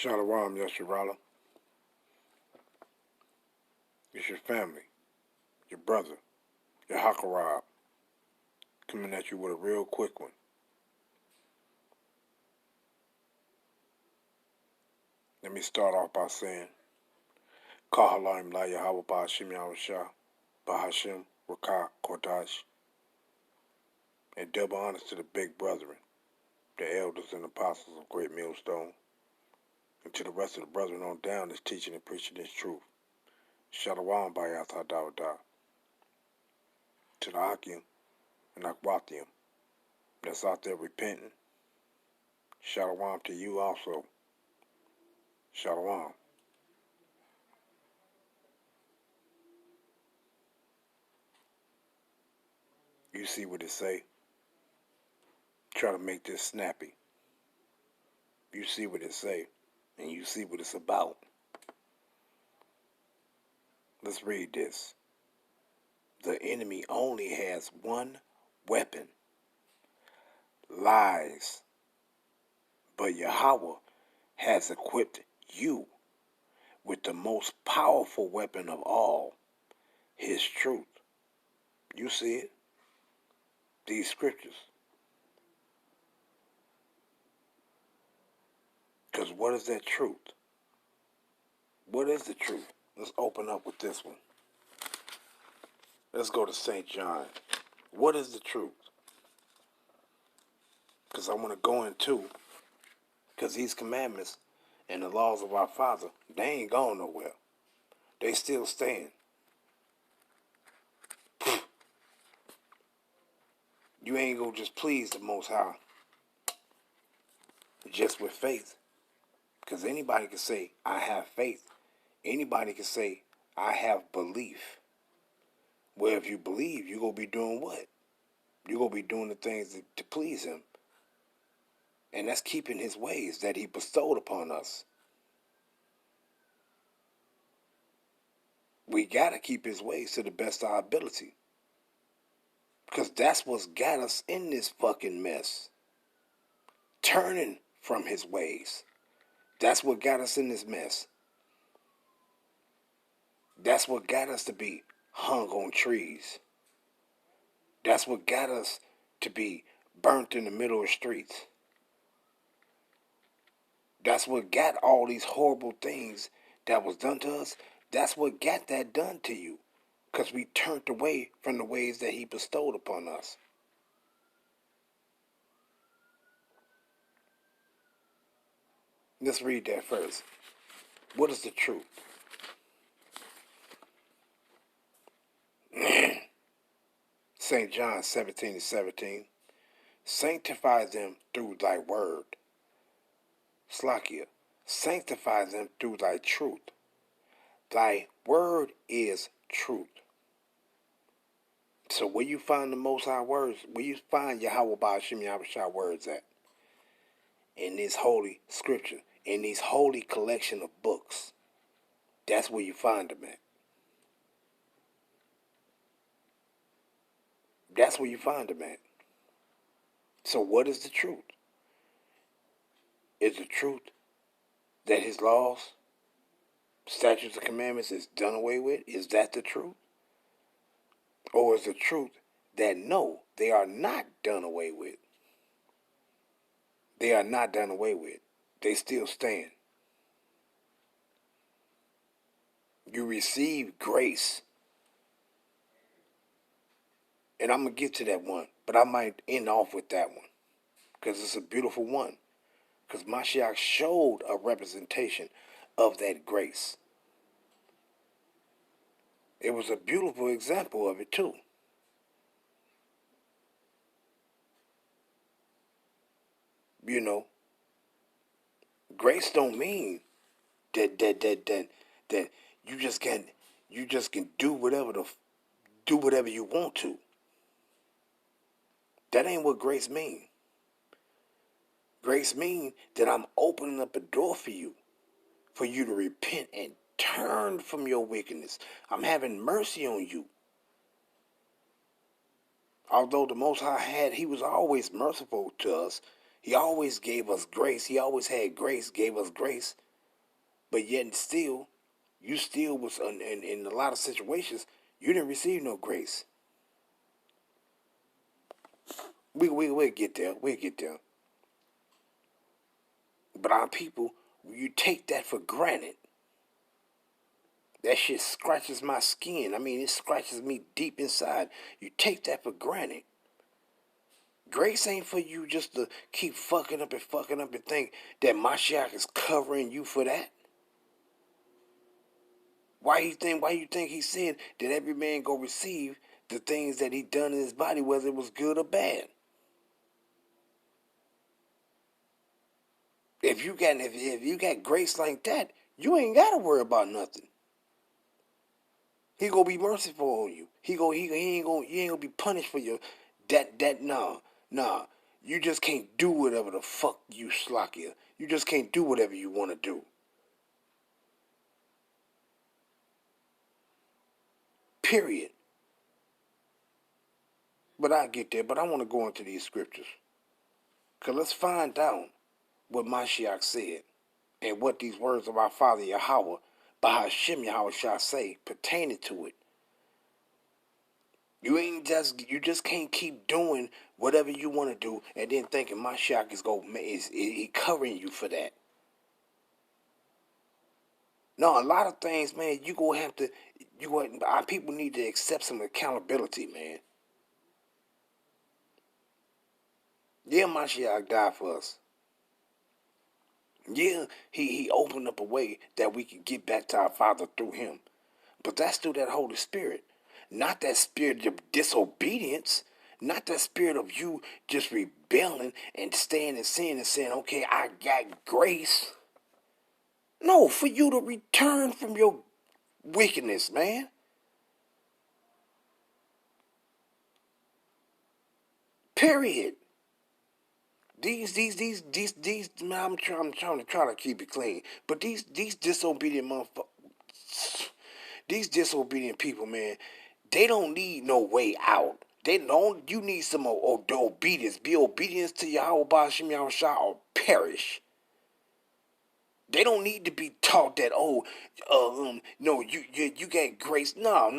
Shalom, Yasharala. It's your family, your brother, your Hakarab, coming at you with a real quick one. Let me start off by saying, Kahalayim La Yahweh Ba'ashim Yahushua, Bahashim Rakah Kodash, and double honors to the big brethren, the elders and apostles of Great Millstone, and to the rest of the brethren on down that's teaching and preaching this truth. Shalom Bayat HaDawdah. To the Akim and Akwathium that's out there repenting. Shalom to you also. Shalom. You see what it say? Try to make this snappy. You see what it say, and you see what it's about. Let's read this. The enemy only has one weapon. Lies. But Yahweh has equipped you with the most powerful weapon of all, his truth. You see it? These scriptures. Because what is that truth? What is the truth? Let's open up with this one. Let's go to St. John. What is the truth? Because I want to go into, because these commandments and the laws of our Father, they ain't going nowhere. They still stand. You ain't going to just please the Most High just with faith. Because anybody can say, I have faith. Anybody can say, I have belief. Well, if you believe, you're going to be doing what? You're going to be doing the things to please him. And that's keeping his ways that he bestowed upon us. We got to keep his ways to the best of our ability. Because that's what's got us in this fucking mess. Turning from his ways. That's what got us in this mess. That's what got us to be hung on trees. That's what got us to be burnt in the middle of streets. That's what got all these horrible things that was done to us. That's what got that done to you. Because we turned away from the ways that he bestowed upon us. Let's read that first. What is the truth? St. John 17:17. Sanctify them through thy word. Slakia. Sanctify them through thy truth. Thy word is truth. So where you find the Most High words, where you find Yahweh Ba'ashim Yahushua words at? In this holy scripture, in this holy collection of books. That's where you find them at. That's where you find them at. So what is the truth? Is the truth that his laws, statutes, and commandments is done away with? Is that the truth? Or is the truth that no, they are not done away with? They are not done away with. They still stand. You receive grace. And I'm going to get to that one. But I might end off with that one. Because it's a beautiful one. Because Mashiach showed a representation of that grace. It was a beautiful example of it too. You know, grace don't mean that you just can do whatever you want to. That ain't what grace mean. Grace mean that I'm opening up a door for you to repent and turn from your wickedness. I'm having mercy on you. Although the Most High he was always merciful to us. He always gave us grace. He always had grace, gave us grace. But yet and still, you still was in a lot of situations, you didn't receive no grace. We'll get there. We'll get there. But our people, you take that for granted. That shit scratches my skin. I mean, it scratches me deep inside. You take that for granted. Grace ain't for you just to keep fucking up and think that Mashiach is covering you for that. Why you think he said that every man go receive the things that he done in his body, whether it was good or bad? If you got grace like that, you ain't gotta worry about nothing. He gonna be merciful on you. He ain't gonna be punished for your nah. You just can't do whatever the fuck you slakia. You just can't do whatever you wanna do. Period. But I get there, but I wanna go into these scriptures. Cause let's find out what Mashiach said and what these words of our Father Yahweh, Bahashim Yahweh shall say pertaining to it. You just can't keep doing whatever you want to do and then thinking Mashiach is covering you for that. No, a lot of things, man, our people need to accept some accountability, man. Yeah, Mashiach died for us. Yeah, he opened up a way that we could get back to our Father through him. But that's through that Holy Spirit. Not that spirit of disobedience. Not that spirit of you just rebelling and staying in sin and saying, okay, I got grace. No, for you to return from your wickedness, man. Period. These. Man, I'm trying to keep it clean, but these disobedient motherfuckers, these disobedient people, man, they don't need no way out. They don't. You need some obedience. Be obedience to Yahweh Bashim Yahushua or perish. They don't need to be taught that. No, you get grace. No.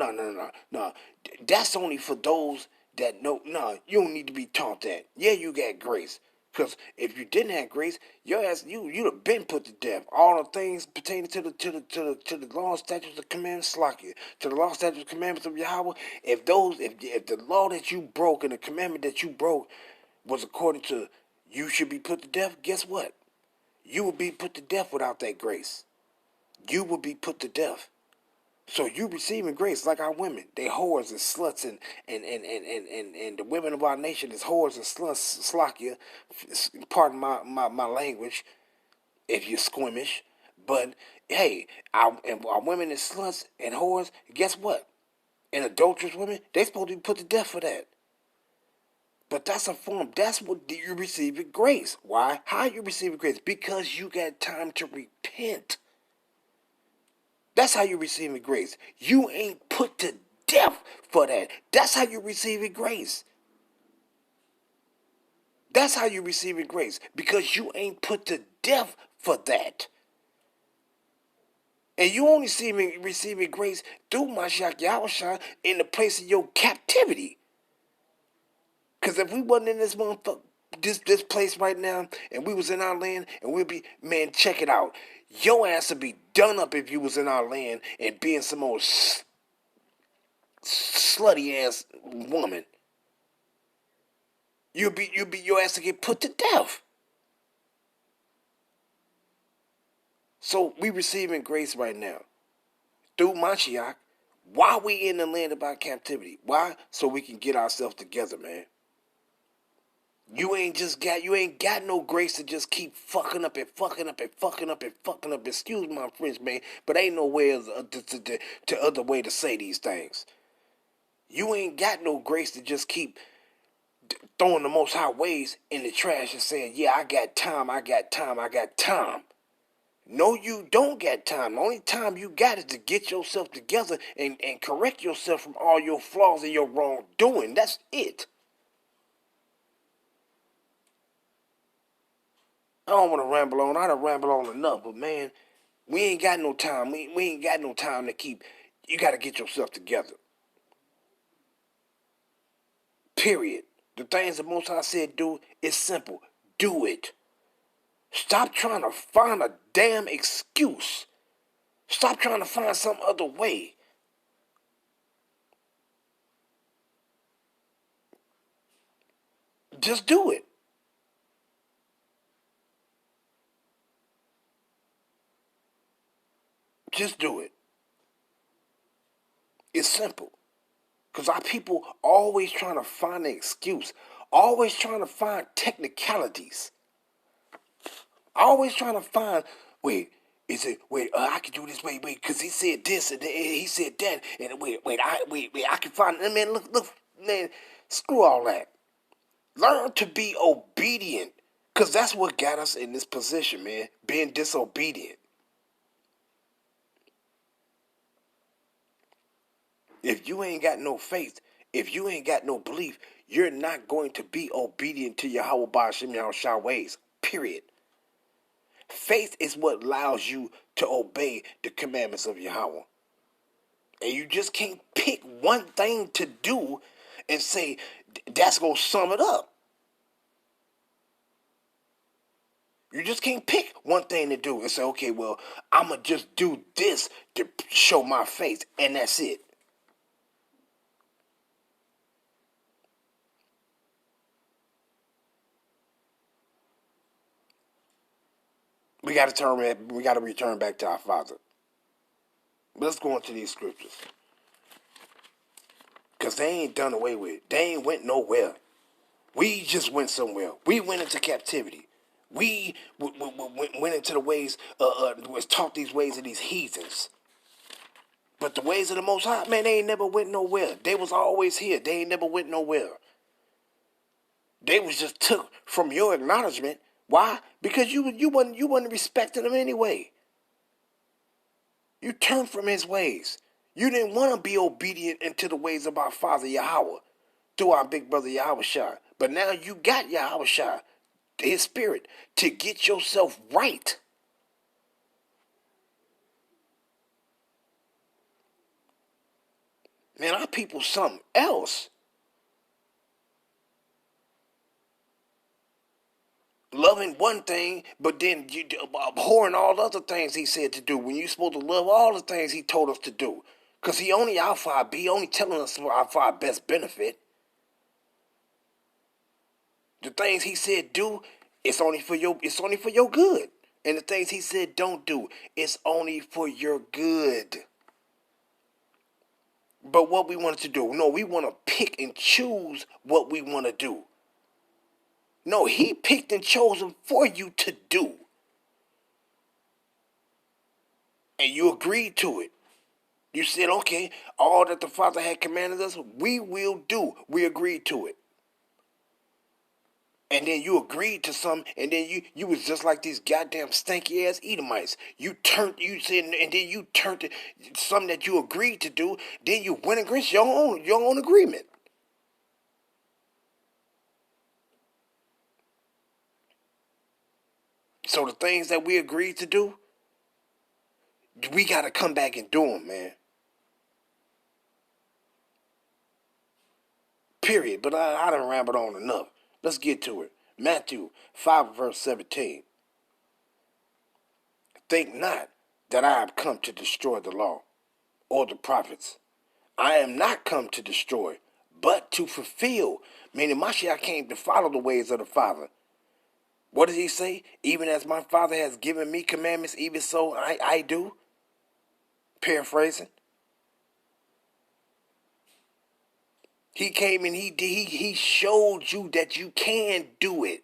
That's only for those that know. No, you don't need to be taught that. Yeah, you got grace. Because if you didn't have grace, your ass you'd have been put to death. All the things pertaining to the law, statutes, and commandments, slakia, to the law, statutes, commandments of Yahweh. If the law that you broke and the commandment that you broke was according to you should be put to death, guess what? You would be put to death without that grace. You would be put to death. So you receiving grace like our women. They whores and sluts and the women of our nation is whores and sluts, slakia. Pardon my language if you're squeamish. But hey, our women is sluts and whores, guess what? And adulterous women, they supposed to be put to death for that. But that's a form. That's what you receive grace. Why? How you receive grace? Because you got time to repent. That's how you receive grace. You ain't put to death for that. That's how you receive grace. That's how you receive grace. Because you ain't put to death for that. And you only receiving grace through Mashiach Yahushua in the place of your captivity. Because if we wasn't in this motherfucker, this place right now, and we was in our land, and we'd be, man, check it out. Your ass would be done up if you was in our land and being some old slutty ass woman. You'd be your ass to get put to death. So we receiving grace right now through Mashiach while we in the land of our captivity. Why? So we can get ourselves together, man. You ain't got no grace to just keep fucking up. Excuse my French, man, but ain't no way to other way to say these things. You ain't got no grace to just keep throwing the Most High ways in the trash and saying, yeah, I got time. No, you don't got time. The only time you got is to get yourself together and correct yourself from all your flaws and your wrongdoing. That's it. I don't want to ramble on. I done rambled on enough, but man, We ain't got no time. We ain't got no time to keep. You got to get yourself together. Period. The things the Most High said do is simple. Do it. Stop trying to find a damn excuse. Stop trying to find some other way. Just do it. Just do it. It's simple. Because our people always trying to find an excuse. Always trying to find technicalities. Always trying to find, wait, I can do this, wait, because he said this, and he said that, and I can find, man, look, man, screw all that. Learn to be obedient, because that's what got us in this position, man, being disobedient. If you ain't got no faith, if you ain't got no belief, you're not going to be obedient to Yahweh Ba'ashem Yahushua ways, period. Faith is what allows you to obey the commandments of Yahweh. And you just can't pick one thing to do and say, that's going to sum it up. You just can't pick one thing to do and say, okay, well, I'm going to just do this to show my faith, and that's it. We got to return back to our Father. Let's go into these scriptures. Because they ain't done away with. They ain't went nowhere. We just went somewhere. We went into captivity. We went into the ways, was taught these ways of these heathens. But the ways of the Most High, man, they ain't never went nowhere. They was always here. They ain't never went nowhere. They was just took from your acknowledgement. Why? Because you wasn't respecting them anyway. You turned from his ways. You didn't want to be obedient into the ways of our Father Yahweh through our big brother Yahushua. But now you got Yahushua, his spirit, to get yourself right. Man, our people something else. Loving one thing, but then you abhorring all the other things he said to do. When you're supposed to love all the things he told us to do. Because he only out for our only telling us for our best benefit. The things he said do, it's only for your good. And the things he said don't do, it's only for your good. But what we wanted to do, no, we want to pick and choose what we want to do. No, he picked and chose them for you to do. And you agreed to it. You said, okay, all that the Father had commanded us, we will do. We agreed to it. And then you agreed to something, and then you was just like these goddamn stanky ass Edomites. You said, and then you turned to something that you agreed to do. Then you went against your own agreement. So the things that we agreed to do, we got to come back and do them, man. Period. But I done rambled on enough. Let's get to it. Matthew 5 verse 17. Think not that I have come to destroy the law or the prophets. I am not come to destroy, but to fulfill. Meaning Mashiach came to follow the ways of the Father. What did he say? Even as my Father has given me commandments, even so I do. Paraphrasing. He came and he showed you that you can do it.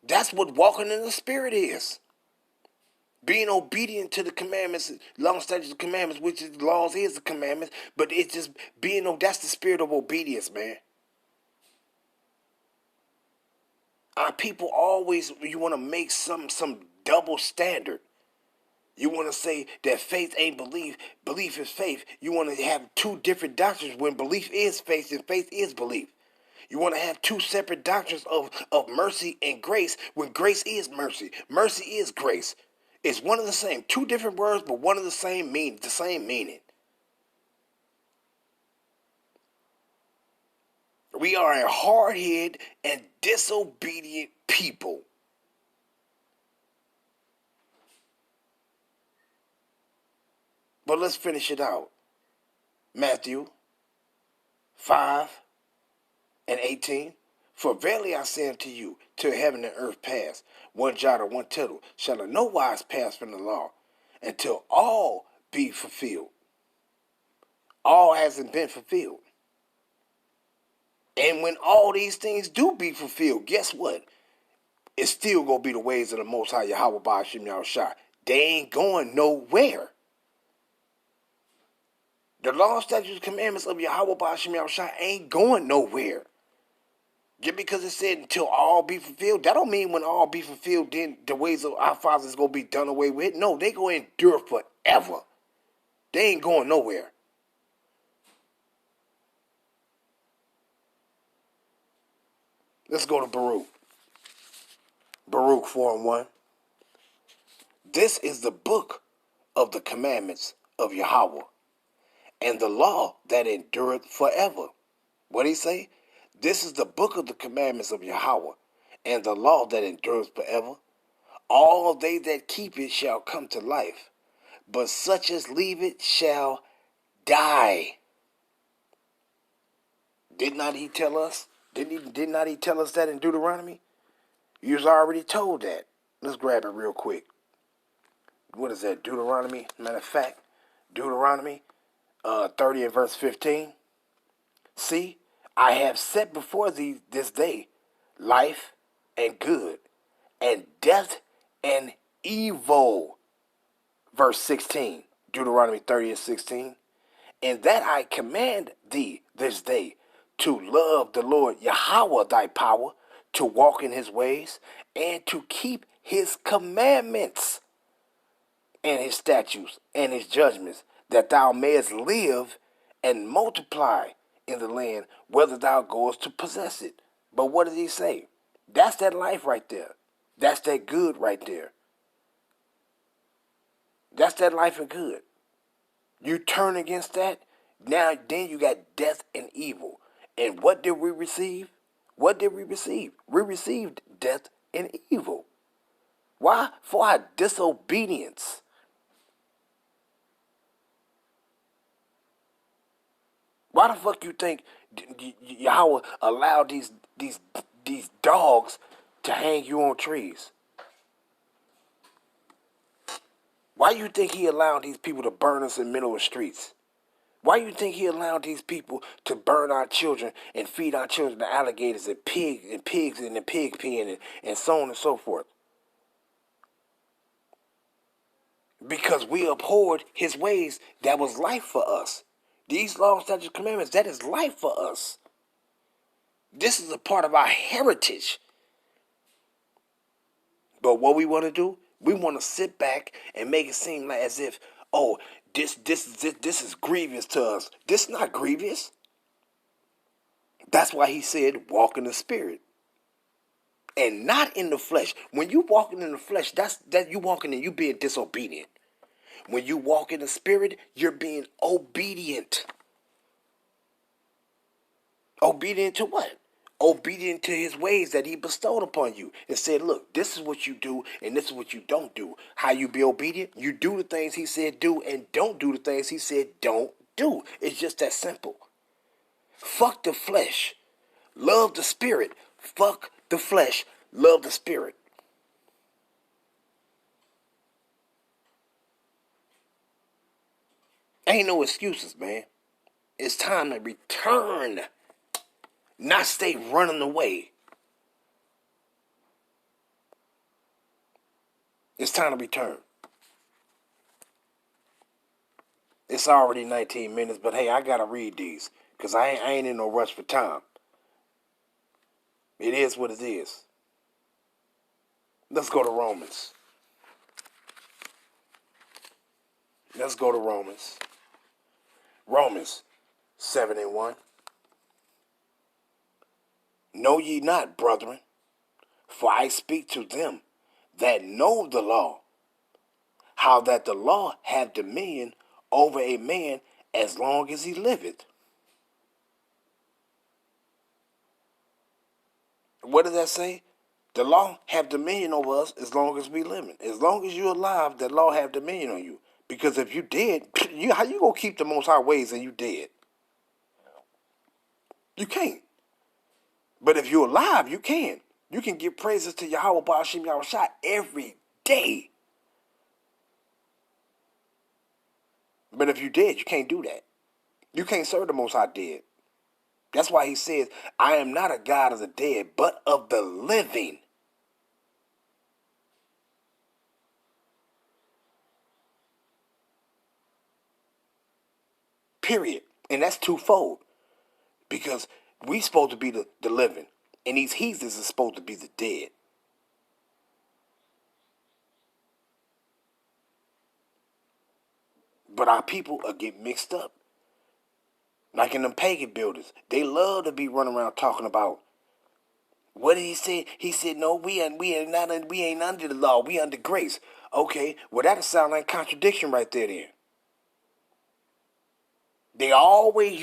That's what walking in the Spirit is. Being obedient to the commandments, long statutes of commandments, which is laws is the commandments, but it's just that's the spirit of obedience, man. Our people always, you want to make some double standard. You want to say that faith ain't belief, belief is faith. You want to have two different doctrines when belief is faith and faith is belief. You want to have two separate doctrines of mercy and grace when grace is mercy. Mercy is grace. It's one of the same. Two different words, but one of the same meaning. The same meaning. We are a hard-headed and disobedient people. But let's finish it out. Matthew 5:18. For verily I say unto you, till heaven and earth pass, one jot or one tittle shall in no wise pass from the law, until all be fulfilled. All hasn't been fulfilled. And when all these things do be fulfilled, guess what? It's still going to be the ways of the Most High Yahweh Ba'ashim Yahushua. They ain't going nowhere. The law, statutes, commandments of Yahweh Ba'ashim Yahushua ain't going nowhere. Just because it said until all be fulfilled, that don't mean when all be fulfilled, then the ways of our fathers going to be done away with. No, they going to endure forever. They ain't going nowhere. Let's go to Baruch. Baruch 4:1. This is the book of the commandments of Yahweh, and the law that endureth forever. What did he say? This is the book of the commandments of Yahweh, and the law that endureth forever. All they that keep it shall come to life, but such as leave it shall die. Did not he tell us? Did not he tell us that in Deuteronomy? You was already told that. Let's grab it real quick. What is that? Deuteronomy. Matter of fact, Deuteronomy 30 and verse 15. See, I have set before thee this day life and good, and death and evil. Verse 16. Deuteronomy 30 and 16. And that I command thee this day to love the Lord Yahweh thy power, to walk in his ways, and to keep his commandments and his statutes and his judgments, that thou mayest live and multiply in the land, whether thou goest to possess it. But what did he say? That's that life right there. That's that good right there. That's that life and good. You turn against that, now then you got death and evil. And what did we receive? What did we receive? We received death and evil. Why? For our disobedience. Why the fuck you think Yahweh allowed these dogs to hang you on trees? Why you think he allowed these people to burn us in the middle of the streets? Why you think he allowed these people to burn our children and feed our children to alligators and pigs in the pig pen and so on and so forth? Because we abhorred his ways. That was life for us. These laws, statutes, commandments, that is life for us. This is a part of our heritage. But what we want to do, we want to sit back and make it seem like as if, oh, this is grievous to us. This is not grievous. That's why he said, walk in the spirit. And not in the flesh. When you walking in the flesh, that you walking in, you being disobedient. When you walk in the spirit, you're being obedient. Obedient to what? Obedient to his ways that he bestowed upon you and said, look, this is what you do and this is what you don't do. How you be obedient? You do the things he said do and don't do the things he said don't do. It's just that simple. Fuck the flesh. Love the spirit. Fuck the flesh. Love the spirit. Ain't no excuses, man. It's time to return. Not stay running away. It's time to return. It's already 19 minutes, but hey, I gotta read these because I ain't in no rush for time. It is what it is. Let's go to Romans. Let's go to Romans. Romans 7:1. Know ye not, brethren, for I speak to them that know the law, how that the law have dominion over a man as long as he liveth. What does that say? The law have dominion over us as long as we living. As long as you're alive, the law have dominion on you. Because if you dead, how you gonna keep the Most High ways and you dead? You can't. But if you're alive, you can. You can give praises to Yahweh Ba'ashim Yahushua every day. But if you dead, you can't do that. You can't serve the Most High dead. That's why he says, I am not a God of the dead, but of the living. Period. And that's twofold. Because we supposed to be the living. And these heathens are supposed to be the dead. But our people get mixed up. Like in them pagan builders. They love to be running around talking about, what did he say? He said, no, we ain't under the law. We under grace. Okay, well that'll sound like contradiction right there then. You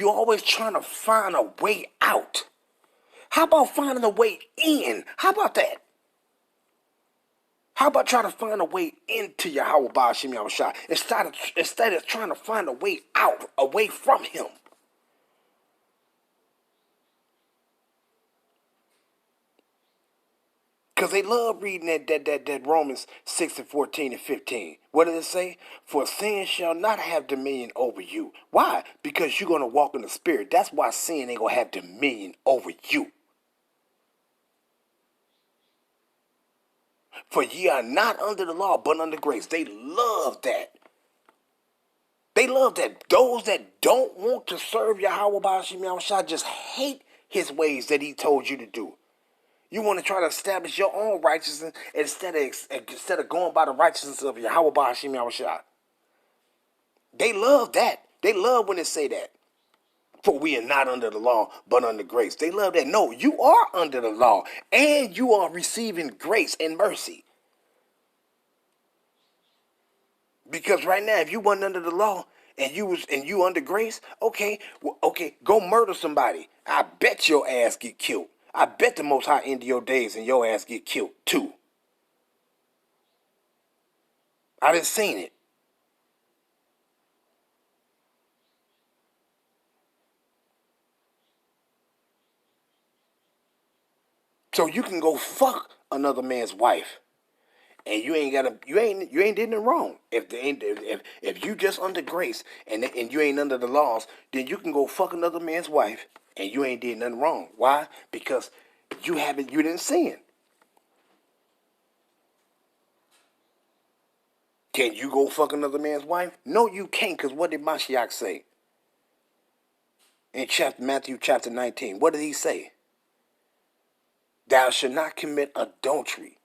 always trying to find a way out. How about finding a way in? How about that? How about trying to find a way into Yahweh Ba'ashim Yahushua instead of trying to find a way out, away from him? Because they love reading that Romans 6 and 14 and 15. What does it say? For sin shall not have dominion over you. Why? Because you're going to walk in the Spirit. That's why sin ain't going to have dominion over you. For ye are not under the law, but under grace. They love that. They love that. Those that don't want to serve Yahweh Ba'ashim Yahushua just hate his ways that he told you to do. You want to try to establish your own righteousness instead of going by the righteousness of Yahweh Ba'ashim Yahushua. They love that. They love when they say that. For we are not under the law, but under grace. They love that. No, you are under the law, and you are receiving grace and mercy. Because right now, if you wasn't under the law and you under grace, okay, go murder somebody. I bet your ass get killed. I bet the Most High end your days and your ass get killed too. I done seen it. So you can go fuck another man's wife, and you ain't did nothing wrong. If you just under grace and you ain't under the laws, then you can go fuck another man's wife, and you ain't did nothing wrong. Why? Because you didn't sin. Can you go fuck another man's wife? No, you can't. Because what did Mashiach say in Matthew chapter 19? What did he say? Thou shalt not commit adultery.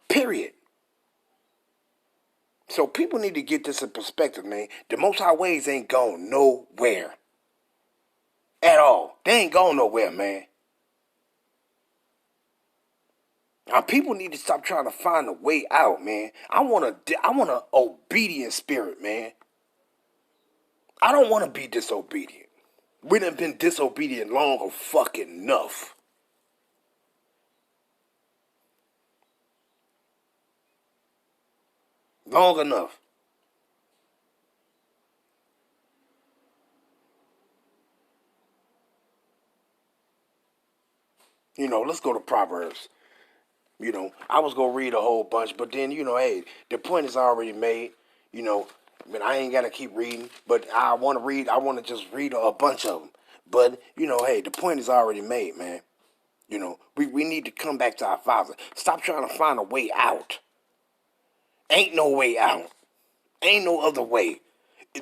Period. So people need to get this in perspective, man. The Most High ways ain't going nowhere. At all. They ain't going nowhere, man. Now, people need to stop trying to find a way out, man. I want an obedient spirit, man. I don't want to be disobedient. We done been disobedient long or fucking enough. Long enough. Let's go to Proverbs. I was going to read a whole bunch, but then, hey, the point is already made. I ain't got to keep reading, but I want to just read a bunch of them. But, hey, the point is already made, man. We need to come back to our Father. Stop trying to find a way out. Ain't no way out. Ain't no other way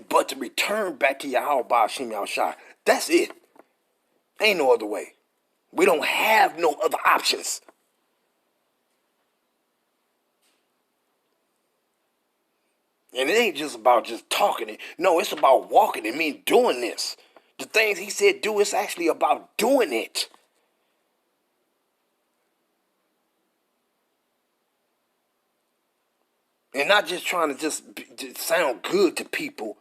but to return back to Yahweh Ba'ashim Yahushua. That's it. Ain't no other way. We don't have no other options. And it ain't just about just talking it. No, it's about walking it. Mean doing this. The things he said do, it's actually about doing it. And not just trying to just sound good to people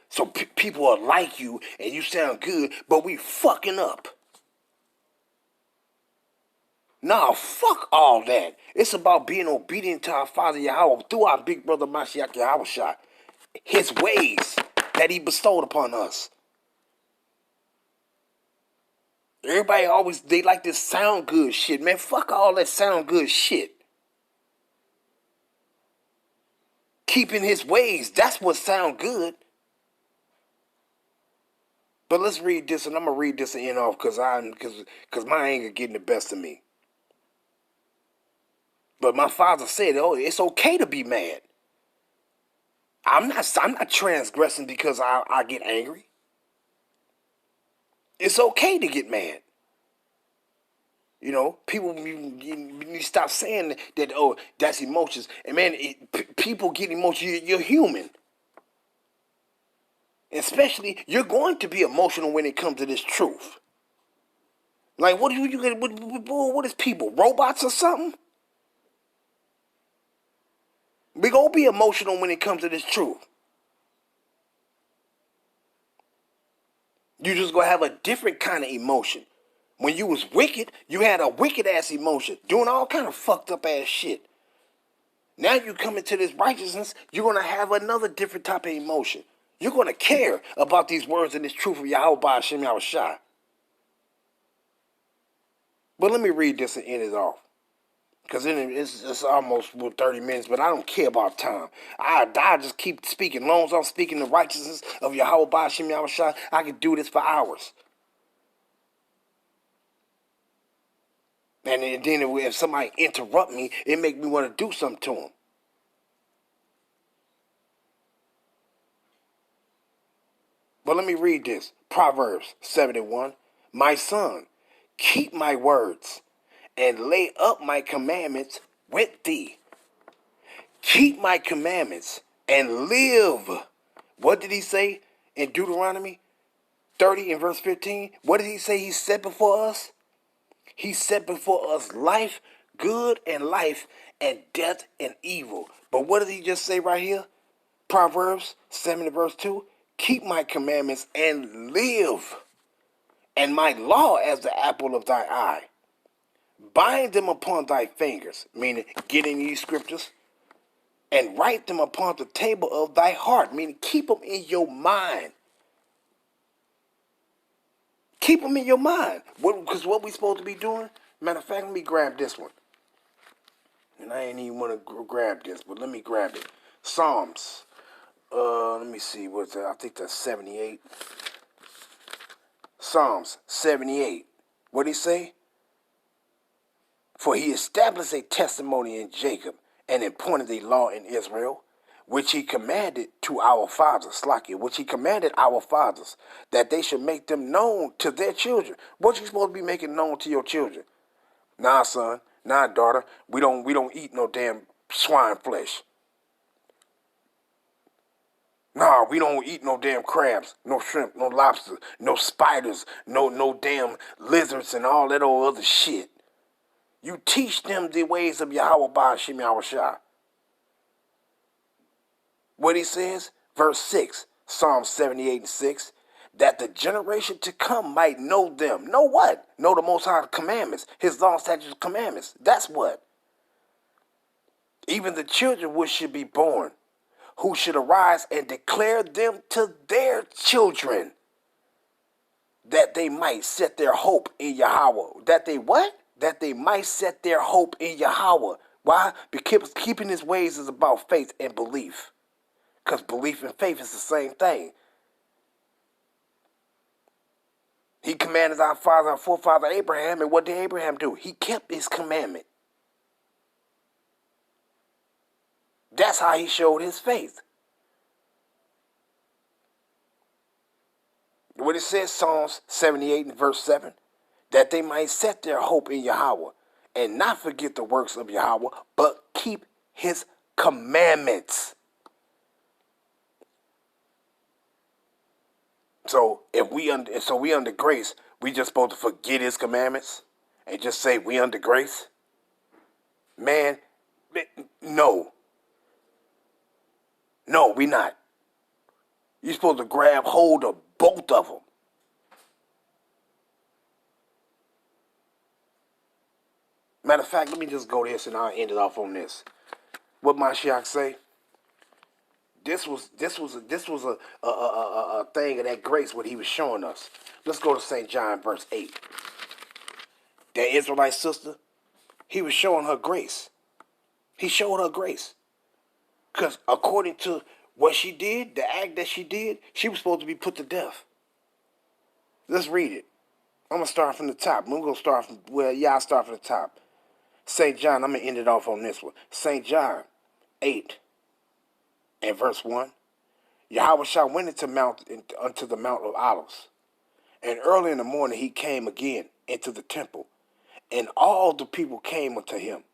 so people will like you and you sound good, but we fucking up. Nah, fuck all that. It's about being obedient to our Father Yahweh through our big brother Mashiach Yahushua. His ways that he bestowed upon us. Everybody always, they like this sound good shit. Man, fuck all that sound good shit. Keeping his ways, that's what sound good. But let's read this, and I'm gonna read this and end off because my anger getting the best of me. But my father said, "Oh, it's okay to be mad. I'm not transgressing because I get angry. It's okay to get mad. You know, people you stop saying that. Oh, that's emotions. And man, people get emotional. You're human. Especially, you're going to be emotional when it comes to this truth. Like, what is people, robots or something? We gonna be emotional when it comes to this truth. You just gonna have a different kind of emotion. When you was wicked, you had a wicked ass emotion, doing all kind of fucked up ass shit. Now you come into this righteousness, you're gonna have another different type of emotion. You're gonna care about these words and this truth of Yahweh Hashem Yahushua. But let me read this and end it off. Because it's almost 30 minutes, but I don't care about time. I just keep speaking. As long as I'm speaking the righteousness of Yahweh Hashem Yahushua, I can do this for hours. And then if somebody interrupt me, it make me want to do something to them. But let me read this. Proverbs 7:1. My son, keep my words and lay up my commandments with thee. Keep my commandments and live. What did he say in Deuteronomy 30 and verse 15? What did he say he set before us? He set before us life, good and life, and death and evil. But what did he just say right here? Proverbs 7 and verse 2. Keep my commandments and live, and my law as the apple of thy eye. Bind them upon thy fingers, meaning get in these scriptures, and write them upon the table of thy heart, meaning keep them in your mind. Keep them in your mind. Because what we supposed to be doing? Matter of fact, let me grab this one. And I ain't even want to grab this, but let me grab it. Psalms. Let me see. What's that? I think that's 78. Psalms 78. What did he say? For he established a testimony in Jacob and appointed a law in Israel, which he commanded to our fathers, which he commanded our fathers, that they should make them known to their children. What you supposed to be making known to your children? Nah, son. Nah, daughter. We don't eat no damn swine flesh. Nah, we don't eat no damn crabs, no shrimp, no lobster, no spiders, no damn lizards and all that old other shit. You teach them the ways of Yahweh Hashem Yahushua. What he says, verse 6, Psalm 78 and 6, that the generation to come might know them. Know what? Know the Most High commandments, his law, statutes, commandments. That's what. Even the children which should be born, who should arise and declare them to their children, that they might set their hope in Yahweh. That they what? That they might set their hope in Yahweh. Why? Because keeping his ways is about faith and belief. Because belief and faith is the same thing. He commanded our forefather Abraham, and what did Abraham do? He kept his commandment. That's how he showed his faith. What it says, Psalms 78 and verse 7, that they might set their hope in Yahweh and not forget the works of Yahweh, but keep his commandments. So if we under grace, we just supposed to forget his commandments and just say we under grace? Man, no. No, we not. You're supposed to grab hold of both of them. Matter of fact, let me just go this and I'll end it off on this. What Mashiach say? This was a thing of that grace what he was showing us. Let's go to St. John verse 8. That Israelite sister, he was showing her grace. He showed her grace. Because according to what she did, the act that she did, she was supposed to be put to death. Let's read it. I'm going to start from the top. We're going to start from, I'll start from the top. St. John, I'm going to end it off on this one. St. John 8 and verse 1. Yahushua went unto the Mount of Olives. And early in the morning he came again into the temple. And all the people came unto him.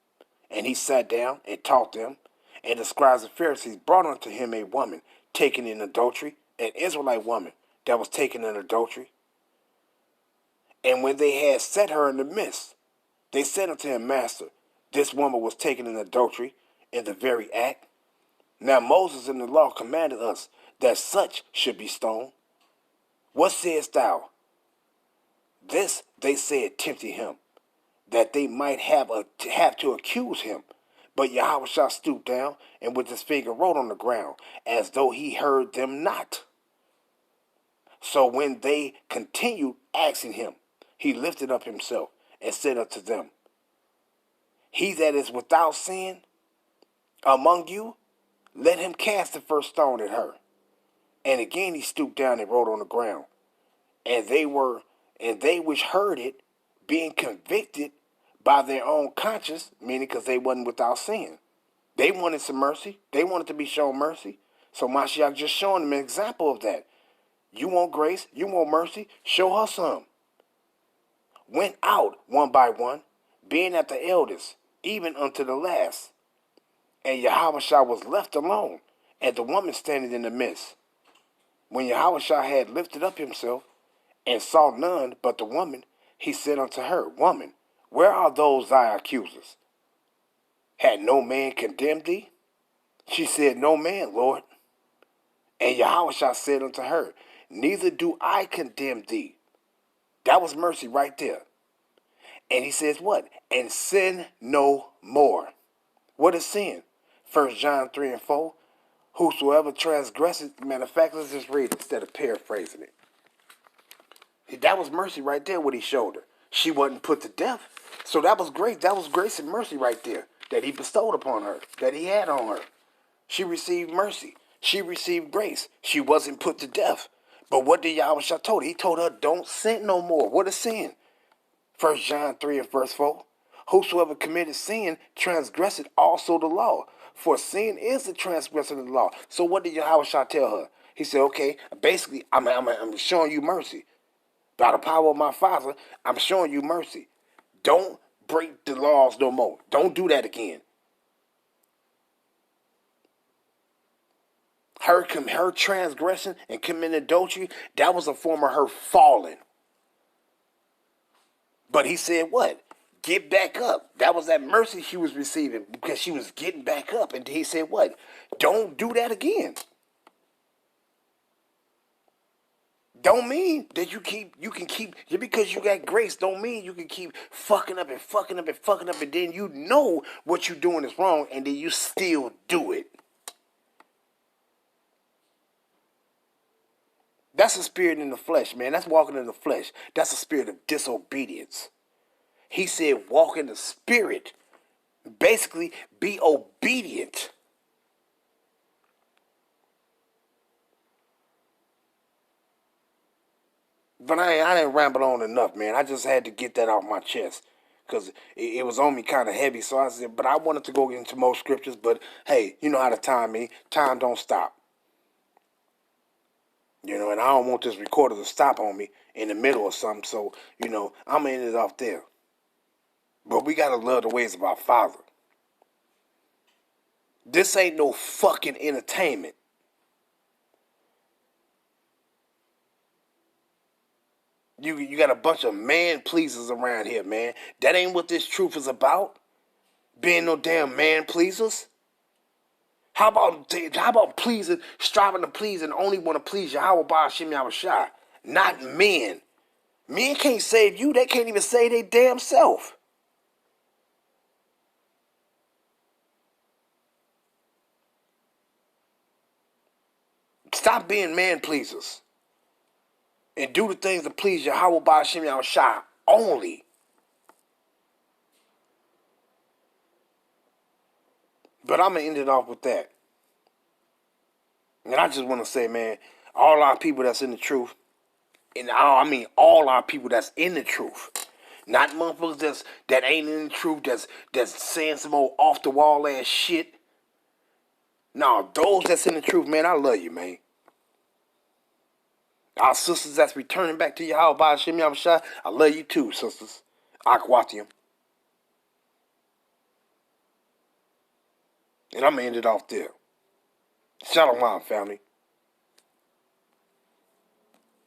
And he sat down and taught them. And the scribes and Pharisees brought unto him a woman taken in adultery, an Israelite woman that was taken in adultery. And when they had set her in the midst, they said unto him, Master, this woman was taken in adultery in the very act. Now Moses in the law commanded us that such should be stoned. What sayest thou? This they said, tempting him, that they might have to accuse him. But Yahushua stooped down and with his finger wrote on the ground, as though he heard them not. So when they continued asking him, he lifted up himself and said unto them, He that is without sin among you, let him cast the first stone at her. And again he stooped down and wrote on the ground. And they which heard it, being convicted by their own conscience, meaning because they wasn't without sin. They wanted some mercy. They wanted to be shown mercy. So Mashiach just showing them an example of that. You want grace, you want mercy, show her some. Went out one by one, being at the eldest, even unto the last. And Yahushua was left alone, and the woman standing in the midst. When Yahushua had lifted up himself, and saw none but the woman, he said unto her, Woman, where are those thy accusers? Had no man condemned thee? She said, No man, Lord. And Yahushua said unto her, Neither do I condemn thee. That was mercy right there. And he says what? And sin no more. What is sin? 1 John 3 and 4. Whosoever transgresses, matter of fact, let's just read it instead of paraphrasing it. That was mercy right there, what he showed her. She wasn't put to death. So that was great. That was grace and mercy right there that he bestowed upon her, that he had on her. She received mercy. She received grace. She wasn't put to death. But what did Yahushua told her? He told her, don't sin no more. What is sin? 1 John 3 and verse 4. Whosoever committed sin transgresseth also the law. For sin is the transgression of the law. So what did Yahushua tell her? He said, okay, basically, I'm showing you mercy. By the power of my Father, I'm showing you mercy. Don't break the laws no more. Don't do that again. Her transgression and committing adultery, that was a form of her falling. But he said what? Get back up. That was that mercy she was receiving because she was getting back up. And he said what? Don't do that again. Don't mean that you can keep, just because you got grace, don't mean you can keep fucking up and fucking up and fucking up, and then you know what you're doing is wrong, and then you still do it. That's a spirit in the flesh, man. That's walking in the flesh. That's a spirit of disobedience. He said walk in the spirit. Basically, be obedient. But I didn't ramble on enough, man. I just had to get that off my chest because it was on me kind of heavy. So I said, but I wanted to go into more scriptures. But hey, you know how to time me. Time don't stop. You know, and I don't want this recorder to stop on me in the middle or something. So, you know, I'm going to end it off there. But we got to love the ways of our Father. This ain't no fucking entertainment. You got a bunch of man pleasers around here, man. That ain't what this truth is about. Being no damn man pleasers. How about pleasing, striving to please and only want to please Yahweh Ba'ashim Yahushua, not men. Men can't save you. They can't even save their damn self. Stop being man pleasers and do the things that please Yahweh Ba'ashim Yahushua only. But I'm going to end it off with that. And I just want to say, man, all our people that's in the truth, and I mean all our people that's in the truth, not motherfuckers that ain't in the truth, that's saying some old off the wall ass shit. No, those that's in the truth, man, I love you, man. Our sisters that's returning back to Yahweh Ba'ashim Yahushua, I love you too, sisters. Akwatium. And I'm going to end it off there. Shalom, family.